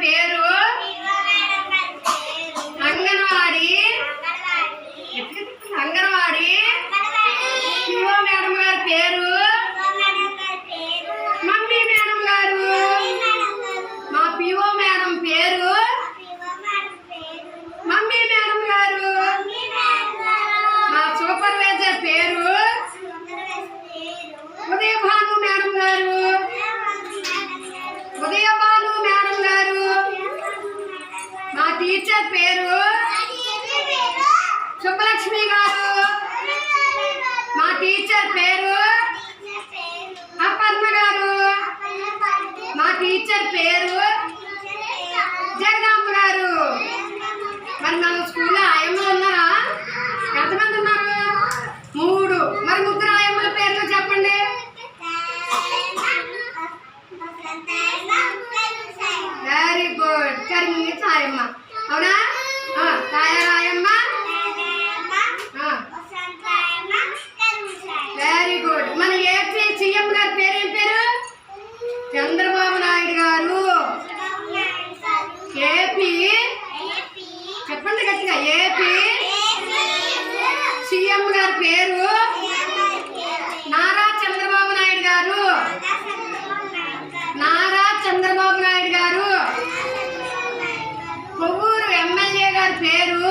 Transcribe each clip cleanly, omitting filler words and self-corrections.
పేరు anganwadi anganwadi PO madam గారి పేరు మమ్మీ మేడం గారు. మా పిఓ మేడం పేరు మమ్మీ మేడం గారు. మా సూపర్వైజర్ పేరు ఉదయభాను మేడం గారు. ఉదయభాను మేడం గారు. మా టీచర్ పేరు సుబ్బలక్ష్మి గారు. మా టీచర్ పేరు అపర్ణ గారు. మా టీచర్ పేరు జగదాంబ గారు. మరి మన స్కూల్లో ఆయమ్మలు ఉన్నారా? ఎంతమంది ఉన్నారు? 3. మరి ముగ్గురు ఆయమ్మల పేర్లు చెప్పండి. Very good. కరిమింగి సాయమ్మ, అవునా? తాయారాయమ్మ. Very good. మన ఏపీ సీఎం గారి పేరు ఏం పేరు? చంద్రబాబు నాయుడు గారు. ఏపీ చెప్పండి గట్టిగా. ఏపీ సీఎం గారి పేరు నారా చంద్రబాబు నాయుడు గారు. నారా చంద్రబాబు నాయుడు గారు. కొవ్వూరు ఎమ్మెల్యే గారి పేరు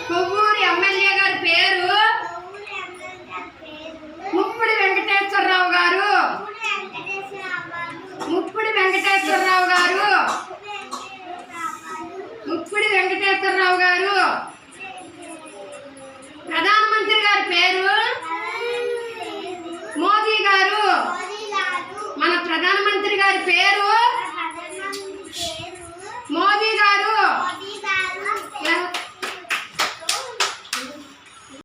కొవ్వూరు ఎమ్మెల్యే గారి పేరు ముప్పిడి వెంకటేశ్వరరావు గారు. ముప్పిడి వెంకటేశ్వరరావు గారు. ముప్పిడి వెంకటేశ్వరరావు గారు. ప్రధానమంత్రి గారి పేరు మోదీ గారు. మన ప్రధానమంత్రి గారి పేరు